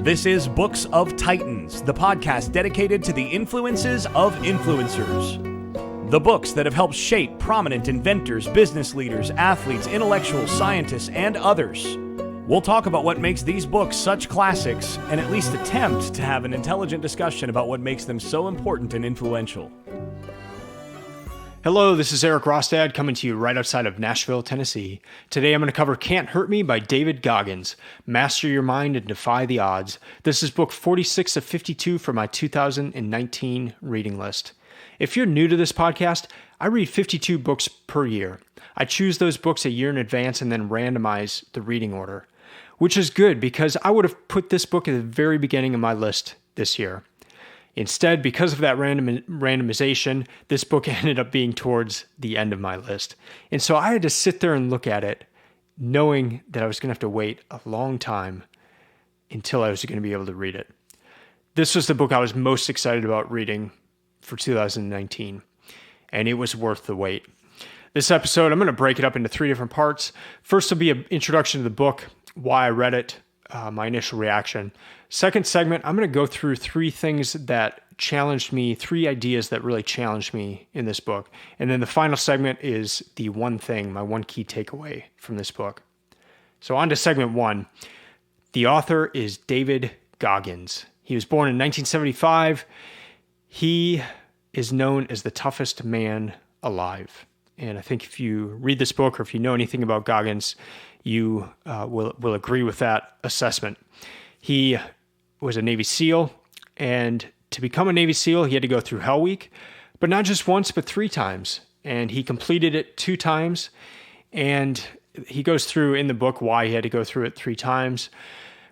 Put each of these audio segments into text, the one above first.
This is Books of Titans, the podcast dedicated to the influences of influencers. The books that have helped shape prominent inventors, business leaders, athletes, intellectuals, scientists, and others. We'll talk about what makes these books such classics, and at least attempt to have an intelligent discussion about what makes them so important and influential. Hello, this is Erik Rostad coming to you right outside of Nashville, Tennessee. Today I'm going to cover Can't Hurt Me by David Goggins. Master your mind and defy the odds. This is book 46 of 52 for my 2019 reading list. If you're new to this podcast, I read 52 books per year. I choose those books a year in advance and then randomize the reading order, which is good because I would have put this book at the very beginning of my list this year. Instead, because of that randomization, this book ended up being towards the end of my list. And so I had to sit there and look at it, knowing that I was going to have to wait a long time until I was going to be able to read it. This was the book I was most excited about reading for 2019, and it was worth the wait. This episode, I'm going to break it up into three different parts. First will be an introduction to the book, why I read it, my initial reaction. Second segment, I'm going to go through three things that challenged me, three ideas that really challenged me in this book. And then the final segment is the one thing, my one key takeaway from this book. So on to segment one. The author is David Goggins. He was born in 1975. He is known as the toughest man alive. And I think if you read this book or if you know anything about Goggins, you will agree with that assessment. He was a Navy SEAL, and to become a Navy SEAL, he had to go through Hell Week, but not just once, but 3 times. And he completed it 2 times, and he goes through in the book why he had to go through it 3 times.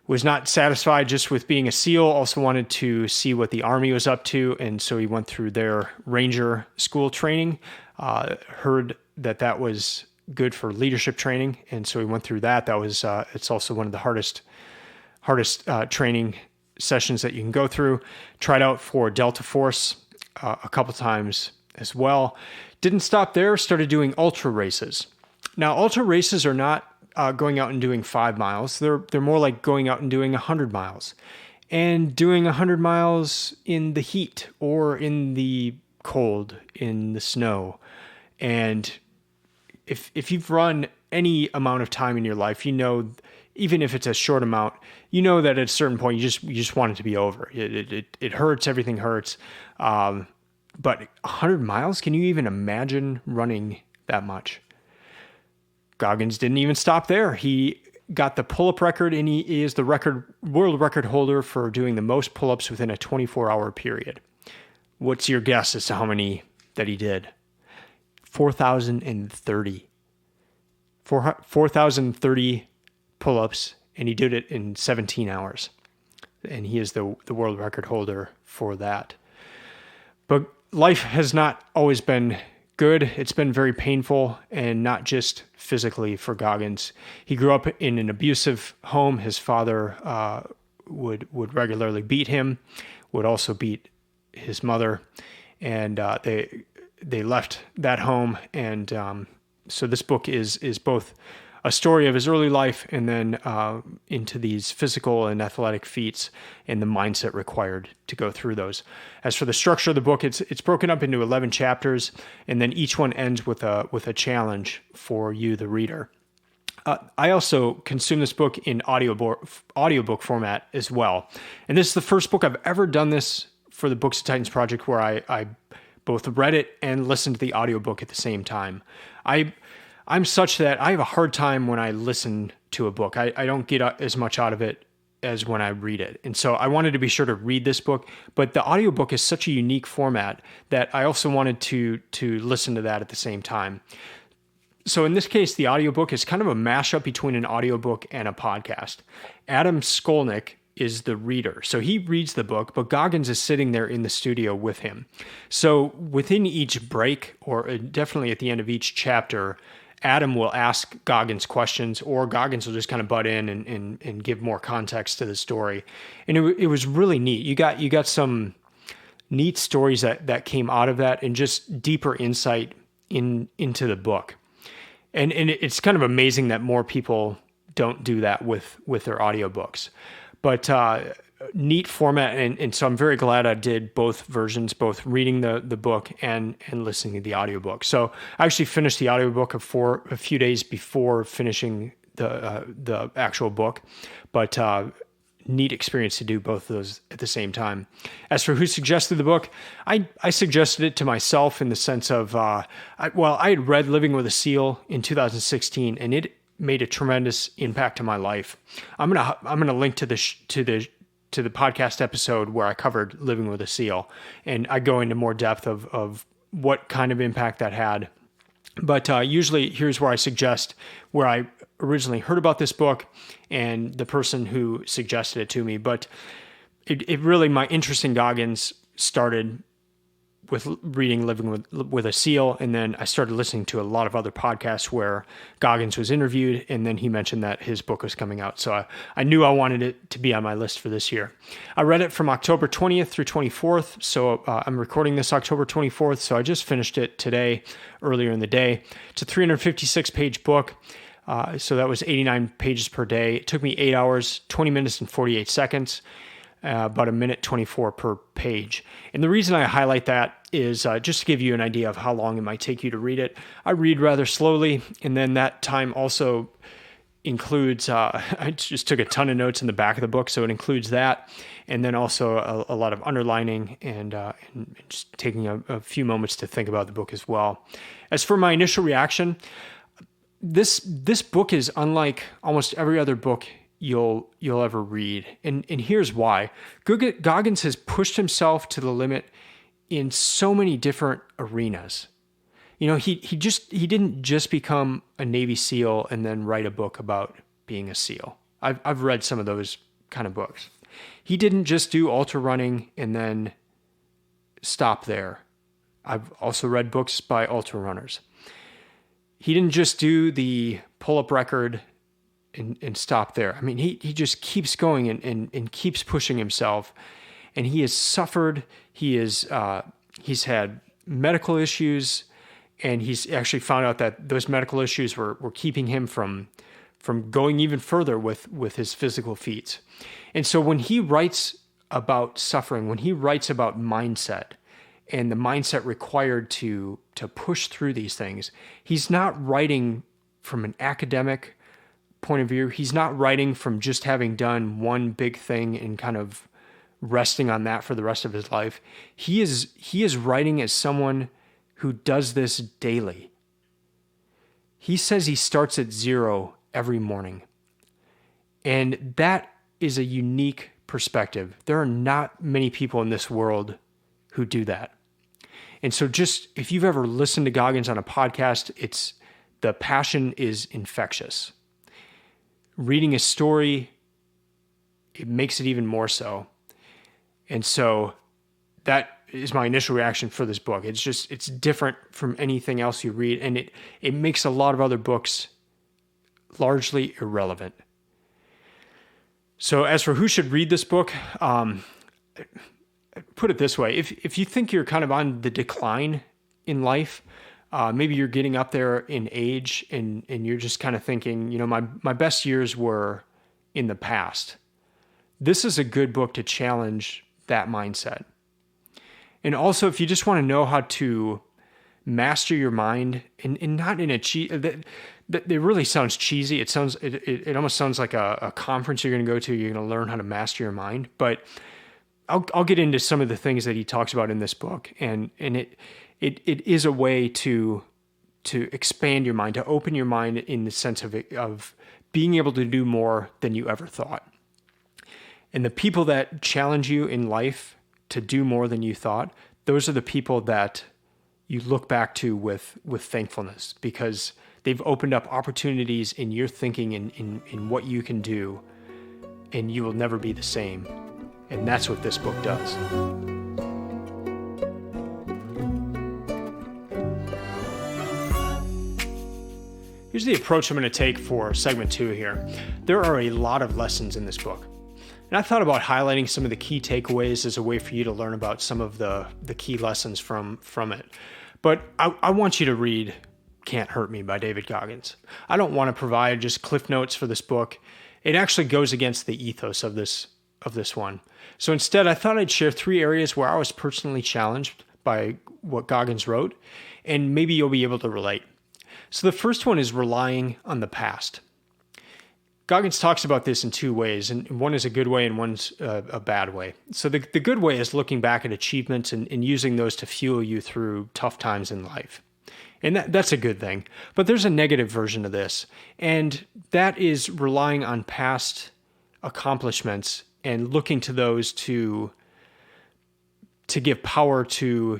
Was not satisfied just with being a SEAL, also wanted to see what the Army was up to, and so he went through their Ranger school training, heard that was good for leadership training, and so he went through that. That was it's also one of the hardest training sessions that you can go through. Tried out for Delta Force a couple times as well. Didn't stop there, started doing ultra races. Now, ultra races are not going out and doing 5 miles. They're more like going out and doing 100 miles. And doing 100 miles in the heat or in the cold, in the snow. And if you've run any amount of time in your life, you know, even if it's a short amount, you know that at a certain point you just want it to be over. It hurts, everything hurts. But 100 miles, can you even imagine running that much? Goggins didn't even stop there. He got the pull-up record, and he is the world record holder for doing the most pull-ups within a 24-hour period. What's your guess as to how many that he did? 4,030. 4,030 pull-ups, and he did it in 17 hours. And he is the world record holder for that. But life has not always been good. It's been very painful, and not just physically for Goggins. He grew up in an abusive home. His father would regularly beat him, would also beat his mother, and they left that home. And so this book is both a story of his early life and then into these physical and athletic feats and the mindset required to go through those. As for the structure of the book, it's broken up into 11 chapters, and then each one ends with a challenge for you, the reader. I also consume this book in audiobook format as well. And this is the first book I've ever done this for the Books of Titans project where I both read it and listened to the audiobook at the same time. I'm such that I have a hard time when I listen to a book. I don't get as much out of it as when I read it. And so I wanted to be sure to read this book, but the audiobook is such a unique format that I also wanted to listen to that at the same time. So in this case, the audiobook is kind of a mashup between an audiobook and a podcast. Adam Skolnick is the reader. So he reads the book, but Goggins is sitting there in the studio with him. So within each break, or definitely at the end of each chapter, Adam will ask Goggins questions, or Goggins will just kind of butt in and give more context to the story. And it was really neat. You got some neat stories that came out of that, and just deeper insight into the book. And it's kind of amazing that more people don't do that with their audiobooks. but neat format. And so I'm very glad I did both versions, both reading the book and listening to the audiobook. So I actually finished the audiobook a few days before finishing the actual book, but neat experience to do both of those at the same time. As for who suggested the book, I suggested it to myself in the sense of, I had read Living with a Seal in 2016, and it made a tremendous impact on my life. I'm gonna link to the podcast episode where I covered Living with a Seal, and I go into more depth of what kind of impact that had. But usually here's where I suggest where I originally heard about this book and the person who suggested it to me. But it really, my interest in Goggins started with reading Living with a Seal, and then I started listening to a lot of other podcasts where Goggins was interviewed, and then he mentioned that his book was coming out. So I knew I wanted it to be on my list for this year. I read it from October 20th through 24th, so I'm recording this October 24th, so I just finished it today, earlier in the day. It's a 356-page book, so that was 89 pages per day. It took me 8 hours, 20 minutes, and 48 seconds. About a minute 24 per page. And the reason I highlight that is just to give you an idea of how long it might take you to read it. I read rather slowly, and then that time also includes, I just took a ton of notes in the back of the book, so it includes that, and then also a lot of underlining and just taking a few moments to think about the book as well. As for my initial reaction, this book is unlike almost every other book you'll ever read. And here's why. Goggins has pushed himself to the limit in so many different arenas. You know, he didn't just become a Navy SEAL and then write a book about being a SEAL. I've read some of those kind of books. He didn't just do ultra running and then stop there. I've also read books by ultra runners. He didn't just do the pull-up record and stop there. I mean, he just keeps going and keeps pushing himself, and he has suffered. He's had medical issues, and he's actually found out that those medical issues were keeping him from going even further with his physical feats. And so when he writes about suffering, when he writes about mindset and the mindset required to push through these things, he's not writing from an academic point of view. He's not writing from just having done one big thing and kind of resting on that for the rest of his life. He is writing as someone who does this daily. He says he starts at 0 every morning. And that is a unique perspective. There are not many people in this world who do that. And so just, if you've ever listened to Goggins on a podcast, the passion is infectious. Reading a story, it makes it even more so. And so that is my initial reaction for this book. It's different from anything else you read, and it makes a lot of other books largely irrelevant. So as for who should read this book, put it this way. If you think you're kind of on the decline in life, maybe you're getting up there in age and you're just kind of thinking, you know, my best years were in the past. This is a good book to challenge that mindset. And also, if you just want to know how to master your mind, and not in a that it really sounds cheesy. It almost sounds like a conference you're going to go to. You're going to learn how to master your mind. But I'll get into some of the things that he talks about in this book, and it is a way to expand your mind, to open your mind in the sense of being able to do more than you ever thought. And the people that challenge you in life to do more than you thought, those are the people that you look back to with thankfulness, because they've opened up opportunities in your thinking in what you can do, and you will never be the same. And that's what this book does. Here's the approach I'm going to take for segment 2 here. There are a lot of lessons in this book. And I thought about highlighting some of the key takeaways as a way for you to learn about some of the key lessons from it. But I want you to read Can't Hurt Me by David Goggins. I don't want to provide just cliff notes for this book it actually goes against the ethos of this one. So instead, I thought I'd share 3 areas where I was personally challenged by what Goggins wrote, and maybe you'll be able to relate. So the first one is relying on the past. Goggins talks about this in 2 ways, and one is a good way and one's a bad way. So the good way is looking back at achievements and using those to fuel you through tough times in life. And that's a good thing. But there's a negative version of this, and that is relying on past accomplishments and looking to those to give power to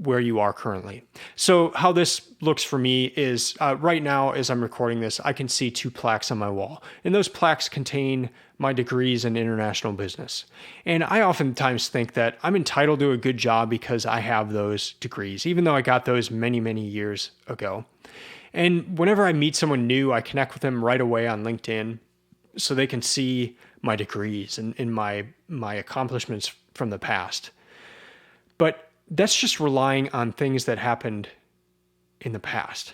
where you are currently. So how this looks for me is right now, as I'm recording this, I can see 2 plaques on my wall, and those plaques contain my degrees in international business. And I oftentimes think that I'm entitled to a good job because I have those degrees, even though I got those many, many years ago. And whenever I meet someone new, I connect with them right away on LinkedIn so they can see my degrees and my accomplishments from the past. But that's just relying on things that happened in the past.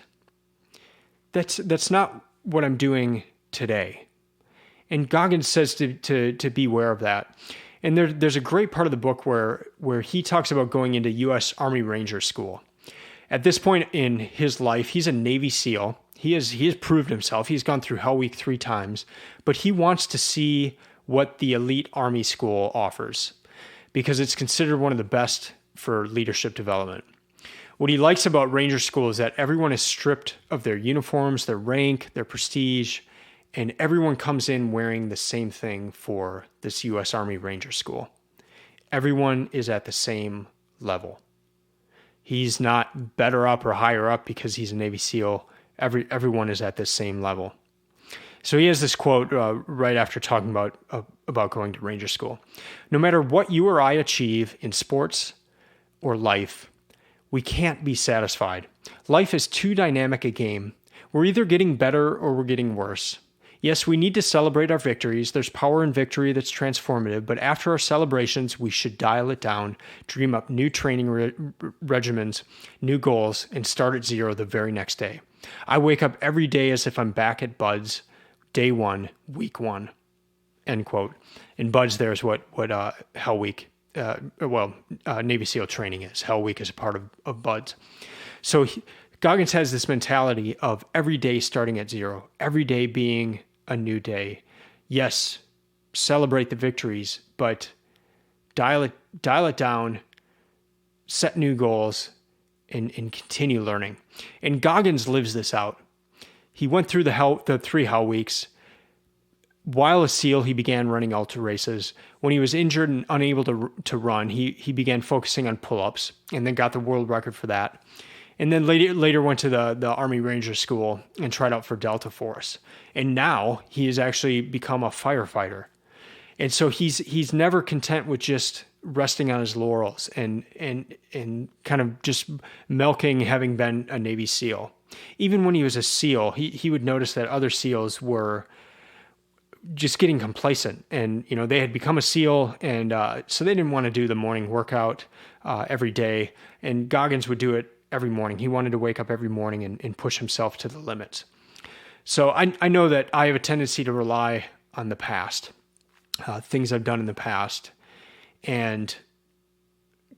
That's not what I'm doing today. And Goggins says to be aware of that. And there's a great part of the book where he talks about going into U.S. Army Ranger School. At this point in his life, he's a Navy SEAL. He has proved himself. He's gone through Hell Week 3 times, but he wants to see what the elite Army school offers because it's considered one of the best for leadership development. What he likes about Ranger School is that everyone is stripped of their uniforms, their rank, their prestige, and everyone comes in wearing the same thing for this U.S. Army Ranger School. Everyone is at the same level. He's not better up or higher up because he's a Navy SEAL. Everyone is at the same level. So he has this quote right after talking about going to Ranger School. No matter what you or I achieve in sports or life, we can't be satisfied. Life is too dynamic a game. We're either getting better or we're getting worse. Yes, we need to celebrate our victories. There's power in victory that's transformative, but after our celebrations, we should dial it down, dream up new training regimens, new goals, and start at 0 the very next day. I wake up every day as if I'm back at BUD/S, day 1, week 1, end quote. And BUD/S there is what Hell Week, Navy SEAL training is. Hell Week is a part of BUD/S. So Goggins has this mentality of every day starting at 0, every day being a new day. Yes, celebrate the victories, but dial it down, set new goals, and continue learning. And Goggins lives this out. He went through the 3 Hell Weeks. While a SEAL, he began running ultra races. When he was injured and unable to run, he began focusing on pull-ups and then got the world record for that. And then later went to the Army Ranger School and tried out for Delta Force. And now he has actually become a firefighter. And so he's never content with just resting on his laurels and kind of just milking having been a Navy SEAL. Even when he was a SEAL, he would notice that other SEALs were just getting complacent, and they had become a SEAL, and so they didn't want to do the morning workout every day. And Goggins would do it every morning. He wanted to wake up every morning and push himself to the limits. So I know that I have a tendency to rely on the past, things I've done in the past, and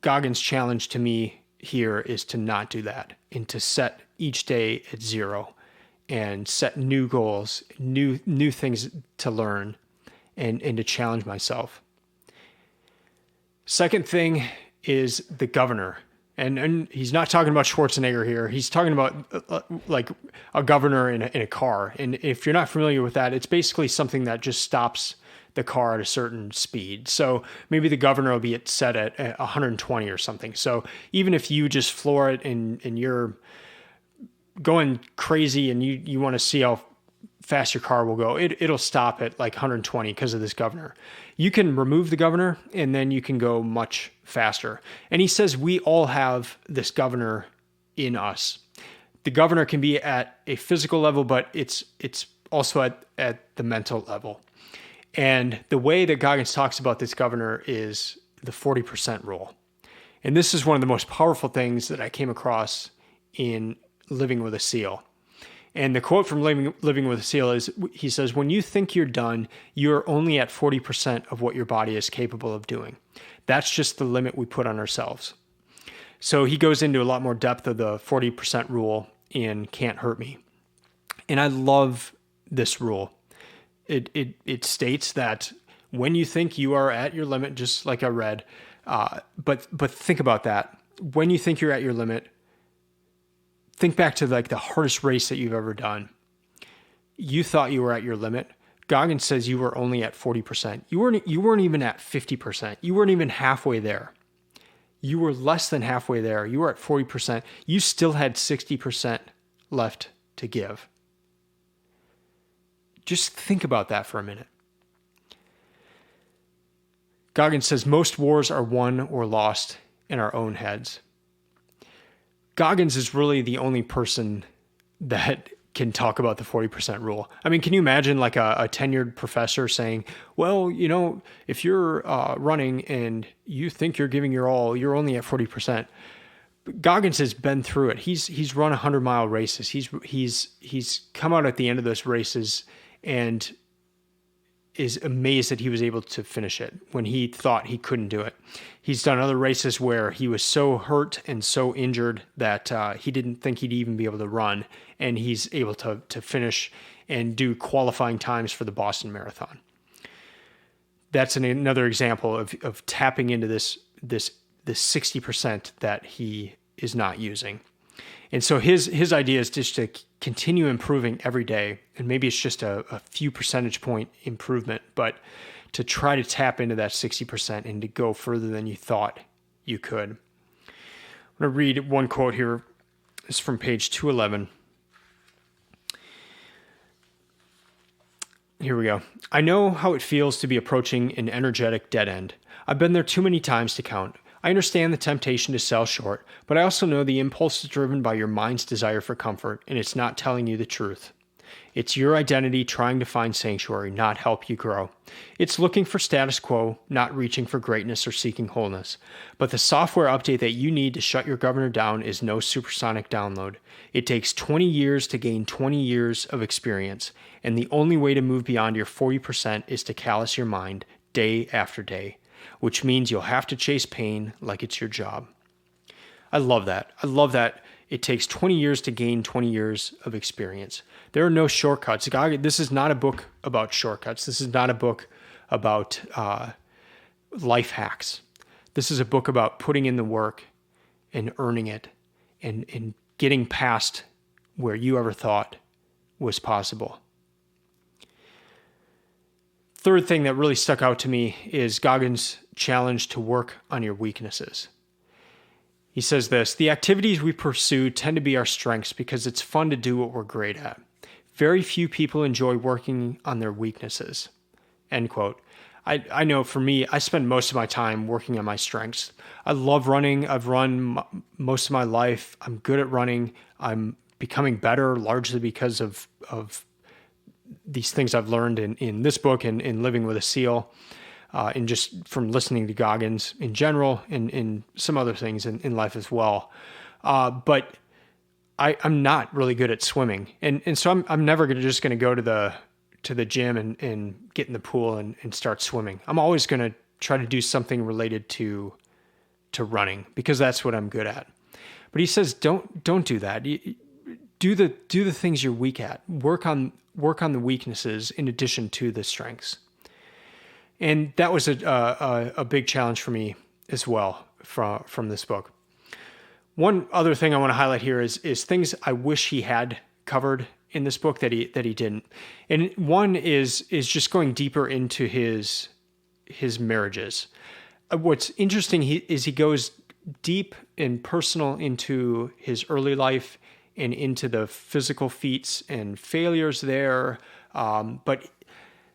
Goggins' challenge to me here is to not do that and to set each day at 0 and set new goals, new things to learn and to challenge myself. Second thing is the governor. And he's not talking about Schwarzenegger here. He's talking about like a governor in a car. And if you're not familiar with that, it's basically something that just stops the car at a certain speed. So maybe the governor will be set at 120 or something. So even if you just floor it and you're going crazy and you want to see how fast your car will go, it'll stop at like 120 because of this governor. You can remove the governor and then you can go much faster. And he says we all have this governor in us. The governor can be at a physical level, but it's also at the mental level. And the way that Goggins talks about this governor is the 40% rule. And this is one of the most powerful things that I came across in living with a SEAL. And the quote from Living with a Seal is, he says, when you think you're done, you're only at 40% of what your body is capable of doing. That's just the limit we put on ourselves. So he goes into a lot more depth of the 40% rule in Can't Hurt Me. And I love this rule. It states that when you think you are at your limit, just like I read, but think about that. When you think you're at your limit, think back to like the hardest race that you've ever done. You thought you were at your limit. Goggins says you were only at 40%. You weren't even at 50%. You weren't even halfway there. You were less than halfway there. You were at 40%. You still had 60% left to give. Just think about that for a minute. Goggins says most wars are won or lost in our own heads. Goggins is really the only person that can talk about the 40% rule. I mean, can you imagine like a tenured professor saying, well, if you're running and you think you're giving your all, you're only at 40%. Goggins has been through it. He's run 100-mile races. He's come out at the end of those races and is amazed that he was able to finish it when he thought he couldn't do it. He's done other races where he was so hurt and so injured that he didn't think he'd even be able to run, and he's able to finish and do qualifying times for the Boston Marathon. That's another example of tapping into this 60% that he is not using. And so his idea is just to continue improving every day. And maybe it's just a few percentage point improvement, but to try to tap into that 60% and to go further than you thought you could. I'm going to read one quote here. It's from page 211. Here we go. I know how it feels to be approaching an energetic dead end. I've been there too many times to count. I understand the temptation to sell short, but I also know the impulse is driven by your mind's desire for comfort, and it's not telling you the truth. It's your identity trying to find sanctuary, not help you grow. It's looking for status quo, not reaching for greatness or seeking wholeness. But the software update that you need to shut your governor down is no supersonic download. It takes 20 years to gain 20 years of experience, and the only way to move beyond your 40% is to callous your mind day after day, which means you'll have to chase pain like it's your job. I love that. I love that it takes 20 years to gain 20 years of experience. There are no shortcuts. This is not a book about shortcuts. This is not a book about life hacks. This is a book about putting in the work and earning it and getting past where you ever thought was possible. Third thing that really stuck out to me is Goggins' challenge to work on your weaknesses. He says this, the activities we pursue tend to be our strengths because it's fun to do what we're great at. Very few people enjoy working on their weaknesses. End quote. I know for me, I spend most of my time working on my strengths. I love running. I've run most of my life. I'm good at running. I'm becoming better largely because of these things I've learned in this book and in Living with a Seal, and just from listening to Goggins in general and in some other things in life as well. But I'm not really good at swimming. And so I'm never just going to go to the gym and get in the pool and start swimming. I'm always going to try to do something related to running because that's what I'm good at. But he says, don't do that. Do the things you're weak at. Work on the weaknesses in addition to the strengths. And that was a big challenge for me as well from this book. One other thing I want to highlight here is things I wish he had covered in this book that he didn't. And one is just going deeper into his marriages. What's interesting is he goes deep and personal into his early life and into the physical feats and failures there. But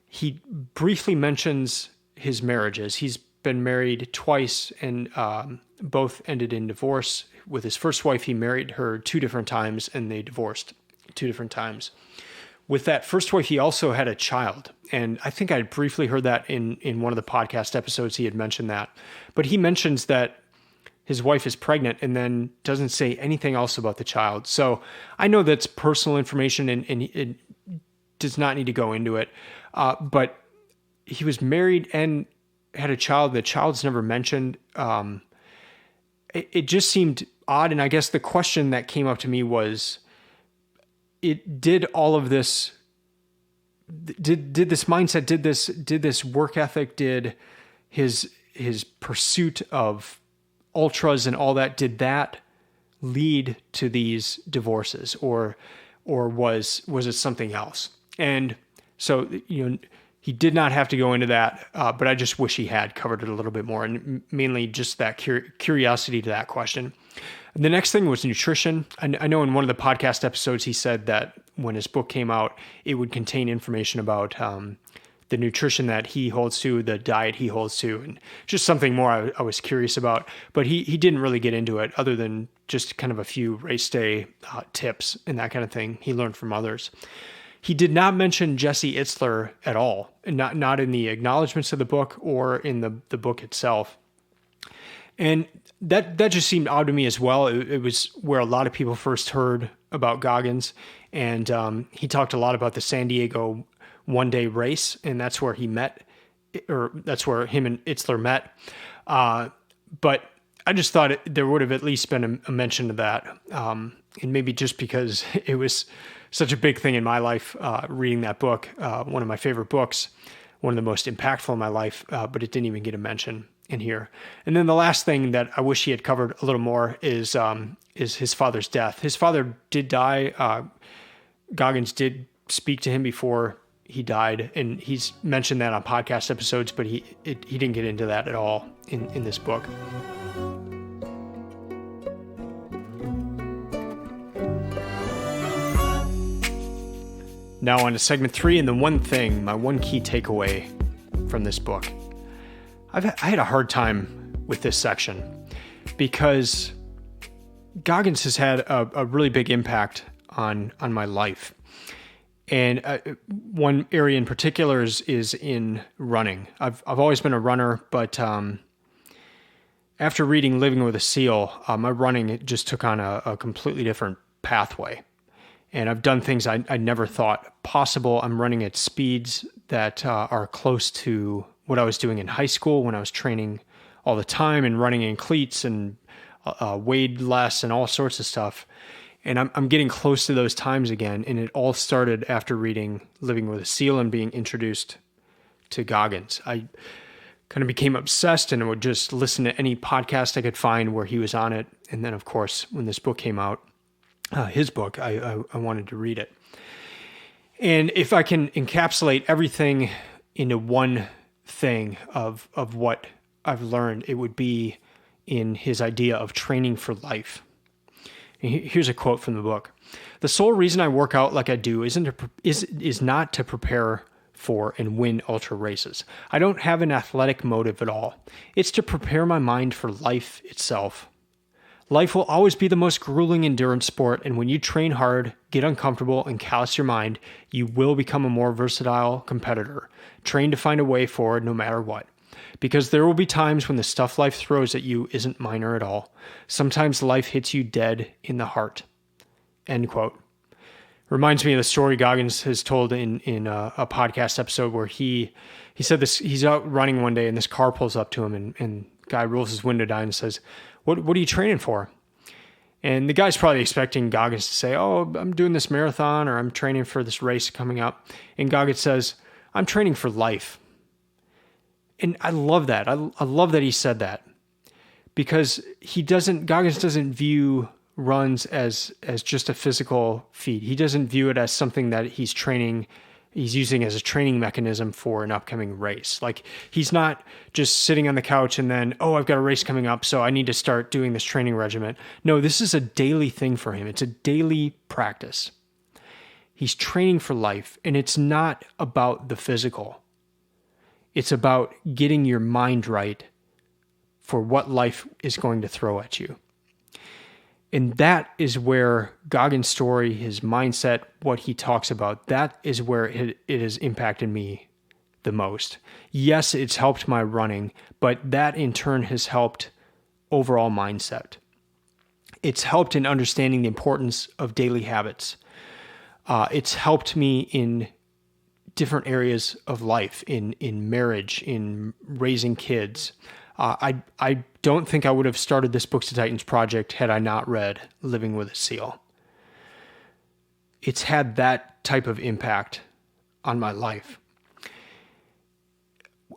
he briefly mentions his marriages. He's been married twice and both ended in divorce. With his first wife, he married her 2 different times and they divorced 2 different times. With that first wife, he also had a child. And I think I briefly heard that in one of the podcast episodes, he had mentioned that. But he mentions that his wife is pregnant and then doesn't say anything else about the child. So I know that's personal information and it does not need to go into it. But he was married and had a child. The child's never mentioned. It just seemed odd. And I guess the question that came up to me was, did all of this, did this mindset, did this work ethic, did his pursuit of ultras and all that, did that lead to these divorces, or was it something else? And so, he did not have to go into that, but I just wish he had covered it a little bit more, and mainly just that curiosity to that question. And the next thing was nutrition. I know in one of the podcast episodes, he said that when his book came out, it would contain information about the nutrition that he holds to, the diet he holds to, and just something more I was curious about. But he didn't really get into it other than just kind of a few race day tips and that kind of thing he learned from others. He did not mention Jesse Itzler at all, and not in the acknowledgments of the book or in the book itself. And that just seemed odd to me as well. It was where a lot of people first heard about Goggins, and he talked a lot about the San Diego one-day race, and that's where he met, or that's where him and Itzler met. But I just thought there would have at least been a mention of that, and maybe just because it was such a big thing in my life, reading that book, one of my favorite books, one of the most impactful in my life, but it didn't even get a mention in here. And then the last thing that I wish he had covered a little more is his father's death. His father did die. Goggins did speak to him before he died, and he's mentioned that on podcast episodes, but he didn't get into that at all in this book. Now on to segment 3, and the one thing, my one key takeaway from this book. I had a hard time with this section because Goggins has had a really big impact on my life. And one area in particular is in running. I've always been a runner, but after reading Living with a SEAL, my running just took on a completely different pathway. And I've done things I never thought possible. I'm running at speeds that are close to what I was doing in high school when I was training all the time and running in cleats and weighed less and all sorts of stuff. And I'm getting close to those times again. And it all started after reading Living with a SEAL and being introduced to Goggins. I kind of became obsessed and would just listen to any podcast I could find where he was on it. And then, of course, when this book came out, his book, I wanted to read it. And if I can encapsulate everything into one thing of what I've learned, it would be in his idea of training for life. And here's a quote from the book. "The sole reason I work out like I do is not to prepare for and win ultra races. I don't have an athletic motive at all. It's to prepare my mind for life itself. Life will always be the most grueling endurance sport, and when you train hard, get uncomfortable, and callous your mind, you will become a more versatile competitor, trained to find a way forward no matter what. Because there will be times when the stuff life throws at you isn't minor at all. Sometimes life hits you dead in the heart." End quote. Reminds me of the story Goggins has told in a podcast episode where he said this. He's out running one day and this car pulls up to him and guy rolls his window down and says, What are you training for? And the guy's probably expecting Goggins to say, "Oh, I'm doing this marathon," or "I'm training for this race coming up." And Goggins says, "I'm training for life." And I love that. I love that he said that, because Goggins doesn't view runs as just a physical feat. He doesn't view it as something that he's using as a training mechanism for an upcoming race. Like, he's not just sitting on the couch and then, "Oh, I've got a race coming up, so I need to start doing this training regimen." No, this is a daily thing for him. It's a daily practice. He's training for life, and it's not about the physical. It's about getting your mind right for what life is going to throw at you. And that is where Goggins' story, his mindset, what he talks about, that is where it has impacted me the most. Yes, it's helped my running, but that in turn has helped overall mindset. It's helped in understanding the importance of daily habits. It's helped me in different areas of life, in marriage, in raising kids. I don't think I would have started this Books of Titans project had I not read Living with a Seal. It's had that type of impact on my life.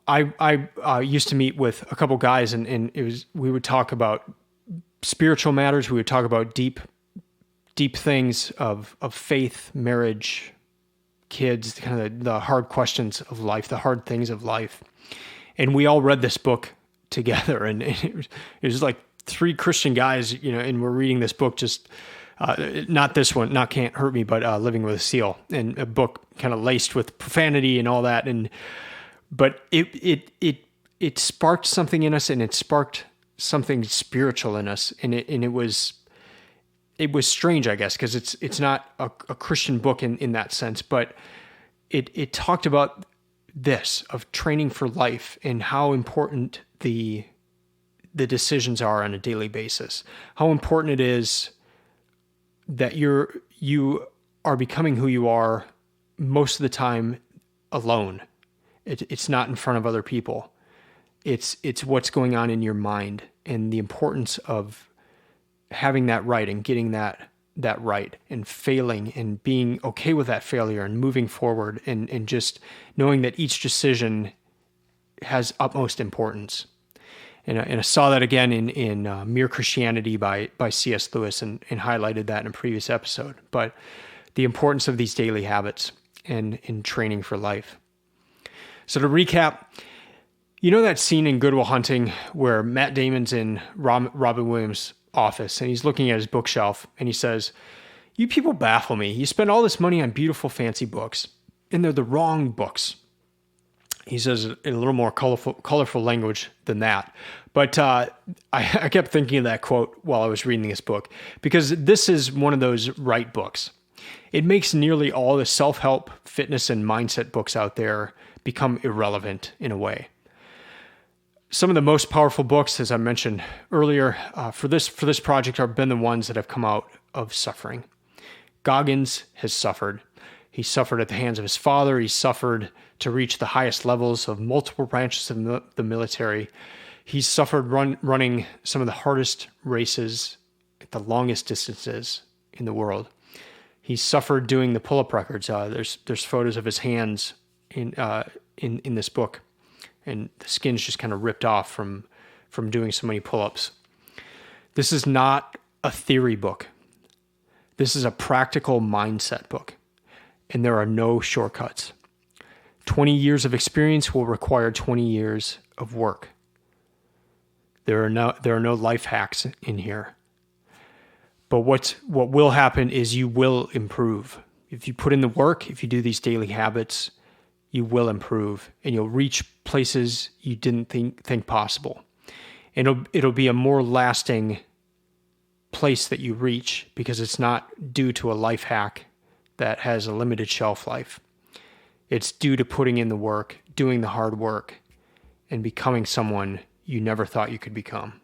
I used to meet with a couple guys, and we would talk about spiritual matters. We would talk about deep things of faith, marriage, kids, kind of the hard questions of life, the hard things of life. And we all read this book together, and it was like three Christian guys, and we're reading this book, just not this one, not Can't Hurt Me, but Living with a Seal, and a book kind of laced with profanity and all that. But it sparked something in us, and it sparked something spiritual in us, and it was strange, I guess, because it's not a Christian book in that sense, but it talked about this, of training for life, and how important the decisions are on a daily basis, how important it is that you are becoming who you are most of the time alone. It's not in front of other people. It's what's going on in your mind, and the importance of having that right and getting that right, and failing and being okay with that failure and moving forward, and just knowing that each decision has utmost importance. And I saw that again in Mere Christianity by C.S. Lewis, and highlighted that in a previous episode. But the importance of these daily habits and in training for life. So to recap, that scene in Good Will Hunting where Matt Damon's in Robin Williams' office, and he's looking at his bookshelf, and he says, "You people baffle me. You spend all this money on beautiful, fancy books, and they're the wrong books." He says it in a little more colorful language than that. But I kept thinking of that quote while I was reading this book, because this is one of those right books. It makes nearly all the self-help, fitness, and mindset books out there become irrelevant in a way. Some of the most powerful books, as I mentioned earlier, for this project have been the ones that have come out of suffering. Goggins has suffered. He suffered at the hands of his father. He suffered to reach the highest levels of multiple branches of the military. He suffered running some of the hardest races at the longest distances in the world. He suffered doing the pull-up records. There's photos of his hands in this book, and the skin's just kind of ripped off from doing so many pull-ups. This is not a theory book. This is a practical mindset book, and there are no shortcuts. 20 years of experience will require 20 years of work. There are no life hacks in here. But what will happen is you will improve. If you put in the work, if you do these daily habits, you will improve, and you'll reach places you didn't think possible. And it'll be a more lasting place that you reach, because it's not due to a life hack that has a limited shelf life. It's due to putting in the work, doing the hard work, and becoming someone you never thought you could become.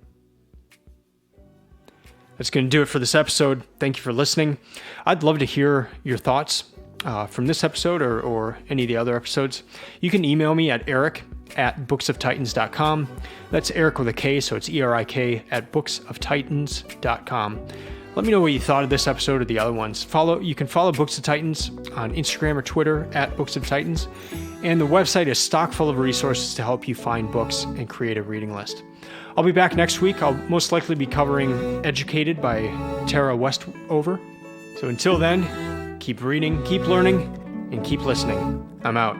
That's going to do it for this episode. Thank you for listening. I'd love to hear your thoughts from this episode or any of the other episodes. You can email me at erik@booksoftitans.com. That's Erik with a K, so it's ERIK @booksoftitans.com. Let me know what you thought of this episode or the other ones. You can follow Books of Titans on Instagram or Twitter @BooksOfTitans. And the website is stock full of resources to help you find books and create a reading list. I'll be back next week. I'll most likely be covering Educated by Tara Westover. So until then, keep reading, keep learning, and keep listening. I'm out.